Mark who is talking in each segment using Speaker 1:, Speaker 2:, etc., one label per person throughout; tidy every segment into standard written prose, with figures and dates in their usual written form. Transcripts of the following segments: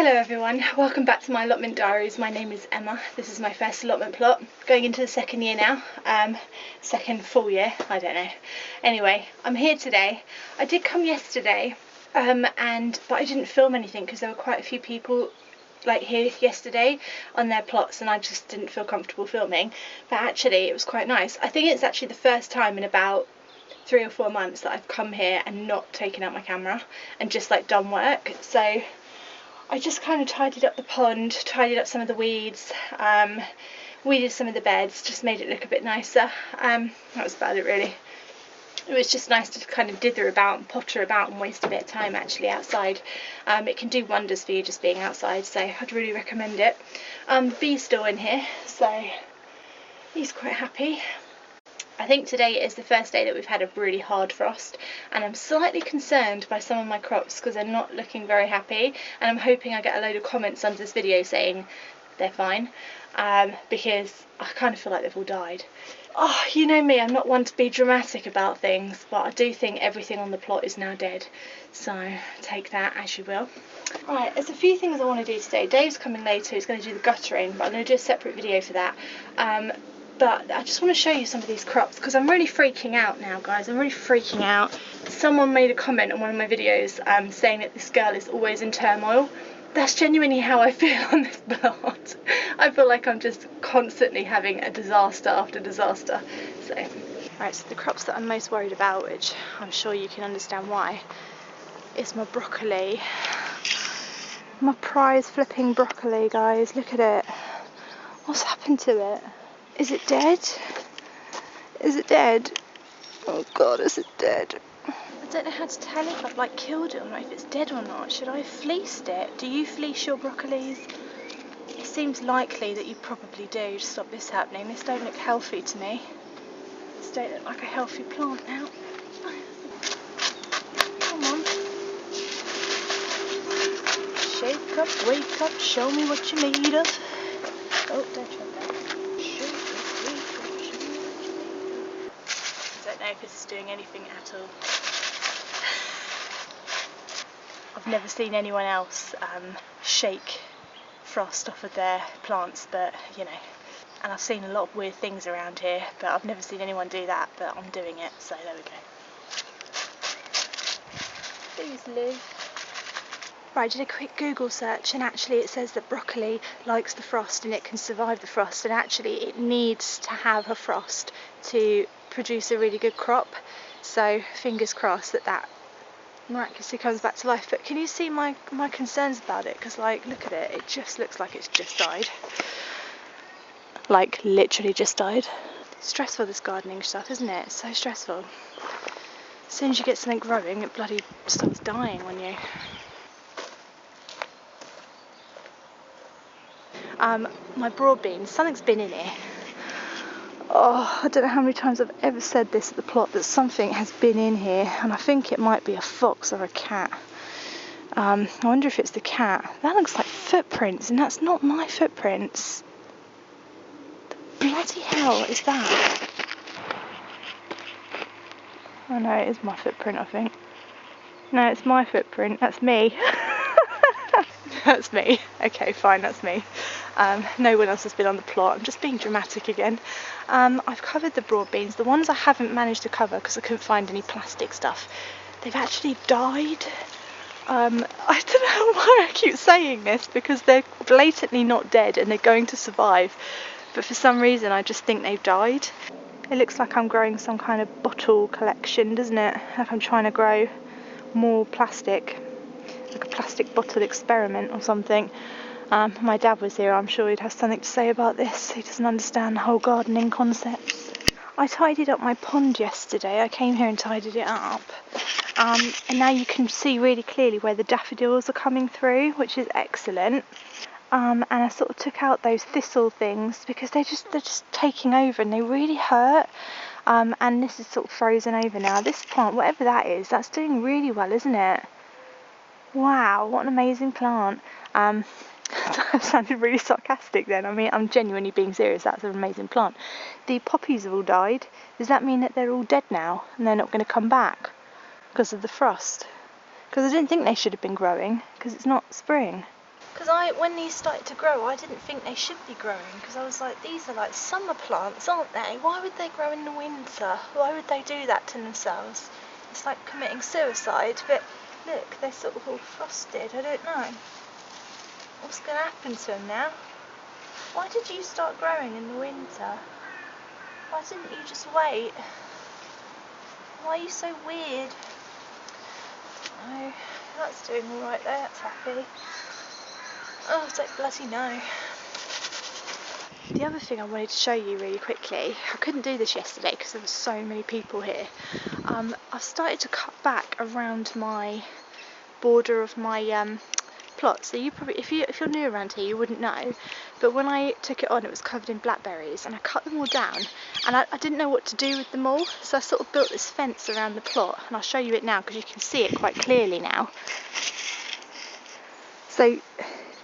Speaker 1: Hello everyone, welcome back to my allotment diaries. My name is Emma. This is my first allotment plot, going into the second year now, second full year, I don't know. Anyway, I'm here today. I did come yesterday, but I didn't film anything because there were quite a few people here yesterday on their plots and I just didn't feel comfortable filming. But actually it was quite nice. I think it's actually the first time in about 3 or 4 months that I've come here and not taken out my camera and just done work. So I just kind of tidied up the pond, tidied up some of the weeds, weeded some of the beds, just made it look a bit nicer. That was about it really. It was just nice to kind of dither about and potter about and waste a bit of time actually outside. It can do wonders for you just being outside, so I'd really recommend it. Bee's still in here, so he's quite happy. I think today is the first day that we've had a really hard frost, and I'm slightly concerned by some of my crops because they're not looking very happy, and I'm hoping I get a load of comments under this video saying they're fine, because I kind of feel like they've all died. Oh, you know me, I'm not one to be dramatic about things, but I do think everything on the plot is now dead, so take that as you will. Right, there's a few things I want to do today. Dave's coming later, he's going to do the guttering, but I'm going to do a separate video for that. But I just want to show you some of these crops because I'm really freaking out now, guys. I'm really freaking out. Someone made a comment on one of my videos saying that this girl is always in turmoil. That's genuinely how I feel on this plot. I feel like I'm just constantly having a disaster after disaster. Right, so the crops that I'm most worried about, which I'm sure you can understand why, is my broccoli. My prize flipping broccoli, guys. Look at it. What's happened to it? Is it dead? Is it dead? Oh god, is it dead? I don't know how to tell if I've killed it or not, if it's dead or not. Should I have fleeced it? Do you fleece your broccolis? It seems likely that you probably do to stop this happening. This don't look healthy to me. This don't look like a healthy plant now. Come on. Shake up, wake up, show me what you're made of. Oh, don't try that. I don't know if this is doing anything at all. I've never seen anyone else shake frost off of their plants, but you know, and I've seen a lot of weird things around here, but I've never seen anyone do that, but I'm doing it, so there we go. Please live. Right, I did a quick Google search and actually it says that broccoli likes the frost and it can survive the frost, and actually it needs to have a frost to produce a really good crop, so fingers crossed that miraculously comes back to life. But can you see my concerns about it? Because look at it, it just looks like it's just died. Literally just died. Stressful, this gardening stuff, isn't it? It's so stressful. As soon as you get something growing, it bloody starts dying on you. My broad beans, something's been in here. Oh, I don't know how many times I've ever said this at the plot, that something has been in here, and I think it might be a fox or a cat. I wonder if it's the cat. That looks like footprints, and that's not my footprints. The bloody hell is that? Oh no, it is my footprint, I think. No, it's my footprint, that's me. That's me. Okay, fine, that's me. No one else has been on the plot. I'm just being dramatic again. I've covered the broad beans. The ones I haven't managed to cover because I couldn't find any plastic stuff, they've actually died. I don't know why I keep saying this, because they're blatantly not dead and they're going to survive, but for some reason I just think they've died. It looks like I'm growing some kind of bottle collection, doesn't it? Like I'm trying to grow more plastic, like a plastic bottle experiment or something. My dad was here, I'm sure he'd have something to say about this. He doesn't understand the whole gardening concepts. I tidied up my pond yesterday. I came here and tidied it up. And now you can see really clearly where the daffodils are coming through, which is excellent. And I sort of took out those thistle things because they're just taking over and they really hurt. And this is sort of frozen over now. This plant, whatever that is, that's doing really well, isn't it? Wow, what an amazing plant. That sounded really sarcastic then. I mean, I'm genuinely being serious. That's an amazing plant. The poppies have all died. Does that mean that they're all dead now and they're not going to come back because of the frost? Because I didn't think they should have been growing because it's not spring. Because when these started to grow, I didn't think they should be growing, because I was like, these are like summer plants, aren't they? Why would they grow in the winter? Why would they do that to themselves? It's like committing suicide. But look, they're sort of all frosted. I don't know. What's going to happen to them now? Why did you start growing in the winter? Why didn't you just wait? Why are you so weird? Oh, that's doing alright there, that's happy. Oh, I don't bloody know. The other thing I wanted to show you really quickly, I couldn't do this yesterday because there were so many people here. I've started to cut back around my border of my plot. So you probably, if you're new around here, you wouldn't know. But when I took it on, it was covered in blackberries, and I cut them all down, and I didn't know what to do with them all. So I sort of built this fence around the plot, and I'll show you it now because you can see it quite clearly now. So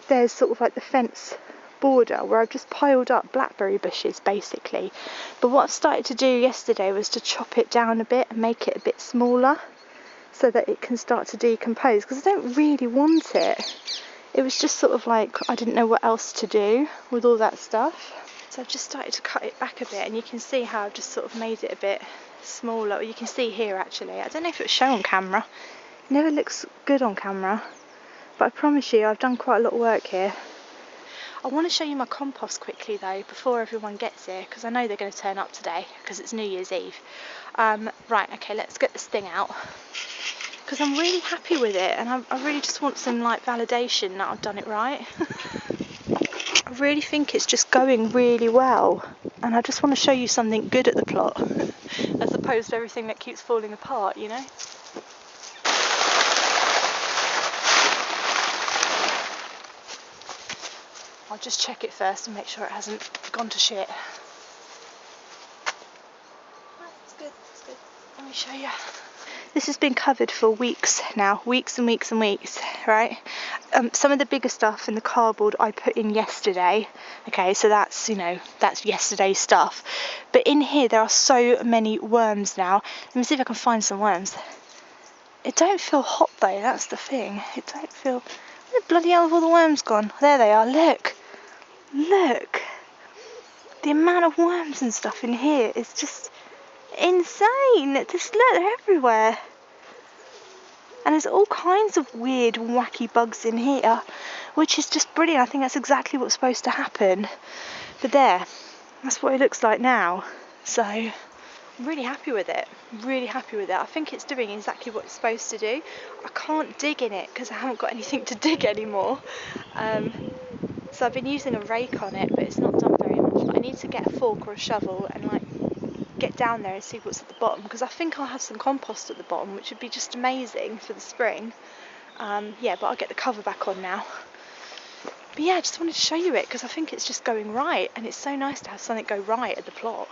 Speaker 1: there's sort of like the fence border where I've just piled up blackberry bushes basically. But what I've started to do yesterday was to chop it down a bit and make it a bit smaller so that it can start to decompose, because I don't really want it. It was just sort of like I didn't know what else to do with all that stuff. So I've just started to cut it back a bit, and you can see how I've just sort of made it a bit smaller. You can see here actually, I don't know if it will show on camera. It never looks good on camera. But I promise you, I've done quite a lot of work here. I want to show you my compost quickly though, before everyone gets here, because I know they're going to turn up today, because it's New Year's Eve. Right, okay, let's get this thing out. Because I'm really happy with it, and I really just want some like validation that I've done it right. I really think it's just going really well, and I just want to show you something good at the plot, as opposed to everything that keeps falling apart, you know? I'll just check it first and make sure it hasn't gone to shit. That's good, that's good. Let me show you. This has been covered for weeks now, weeks and weeks and weeks, right? Some of the bigger stuff in the cardboard I put in yesterday. Okay, so that's, you know, that's yesterday's stuff. But in here there are so many worms now. Let me see if I can find some worms. It don't feel hot though, that's the thing. It don't feel... Where the bloody hell have all the worms gone? There they are, look. Look, the amount of worms and stuff in here is just insane. Just look, they're everywhere. And there's all kinds of weird, wacky bugs in here, which is just brilliant. I think that's exactly what's supposed to happen. But there, that's what it looks like now. So I'm really happy with it. Really happy with it. I think it's doing exactly what it's supposed to do. I can't dig in it because I haven't got anything to dig anymore. So I've been using a rake on it, but it's not done very much. But I need to get a fork or a shovel and like get down there and see what's at the bottom, because I think I'll have some compost at the bottom, which would be just amazing for the spring. Yeah, but I'll get the cover back on now. But yeah, I just wanted to show you it because I think it's just going right, and it's so nice to have something go right at the plot.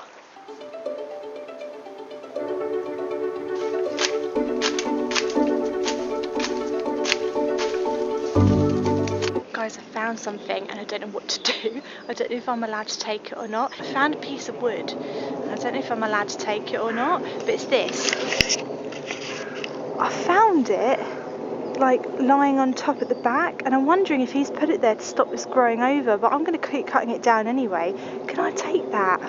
Speaker 1: Guys, I found something and I don't know what to do. I don't know if I'm allowed to take it or not. I found a piece of wood and I don't know if I'm allowed to take it or not, but it's this. I found it like lying on top at the back, and I'm wondering if he's put it there to stop this growing over, but I'm going to keep cutting it down anyway. Can I take that?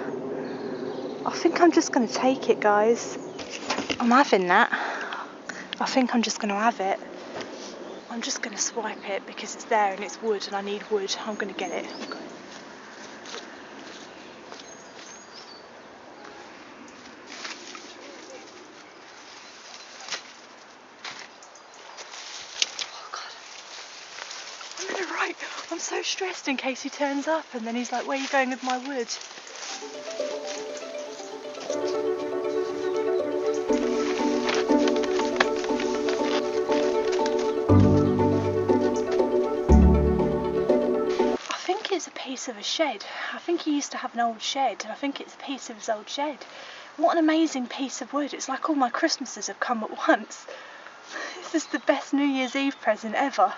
Speaker 1: I think I'm just going to take it, guys. I'm having that. I think I'm just going to have it. I'm just going to swipe it because it's there and it's wood and I need wood. I'm going to get it. Okay. Oh God. I'm in the right. I'm so stressed in case he turns up and then he's like, where are you going with my wood? Of a shed. I think he used to have an old shed, and I think it's a piece of his old shed. What an amazing piece of wood. It's like all my Christmases have come at once. This is the best New Year's Eve present ever.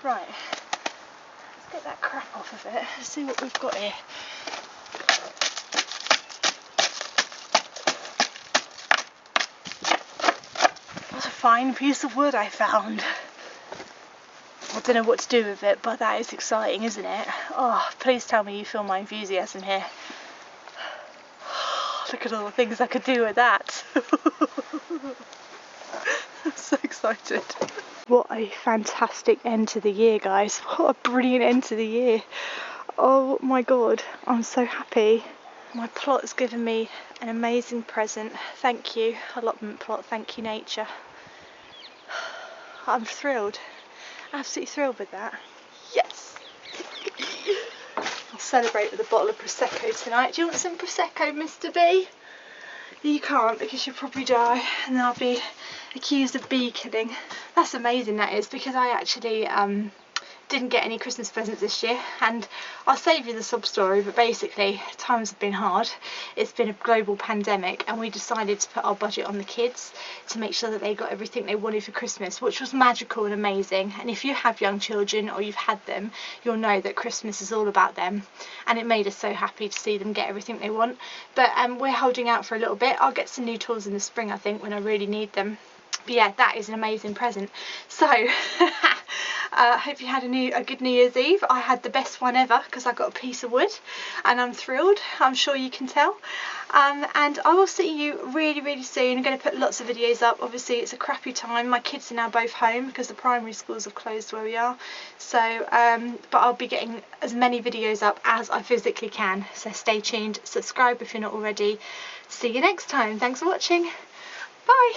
Speaker 1: Right, let's get that crap off of it. Let's see what we've got here. What a fine piece of wood I found. I don't know what to do with it, but that is exciting, isn't it? Oh, please tell me you feel my enthusiasm here. Look at all the things I could do with that. I'm so excited. What a fantastic end to the year, guys. What a brilliant end to the year. Oh my god, I'm so happy. My plot has given me an amazing present. Thank you, allotment plot. Thank you, nature. I'm thrilled. Absolutely thrilled with that. Yes! I'll celebrate with a bottle of Prosecco tonight. Do you want some Prosecco, Mr. B? You can't because you'll probably die and then I'll be accused of bee killing. That's amazing, that is, because I actually didn't get any Christmas presents this year, and I'll save you the sob story, but basically times have been hard. It's been a global pandemic and we decided to put our budget on the kids to make sure that they got everything they wanted for Christmas, which was magical and amazing. And if you have young children or you've had them, you'll know that Christmas is all about them, and it made us so happy to see them get everything they want. But we're holding out for a little bit. I'll get some new tools in the spring, I think, when I really need them. But yeah, that is an amazing present. So I hope you had a good New Year's Eve. I had the best one ever because I got a piece of wood and I'm thrilled. I'm sure you can tell. And I will see you really soon. I'm going to put lots of videos up. Obviously it's a crappy time. My kids are now both home because the primary schools have closed where we are. So but I'll be getting as many videos up as I physically can. So stay tuned. Subscribe if you're not already. See you next time. Thanks for watching. Bye.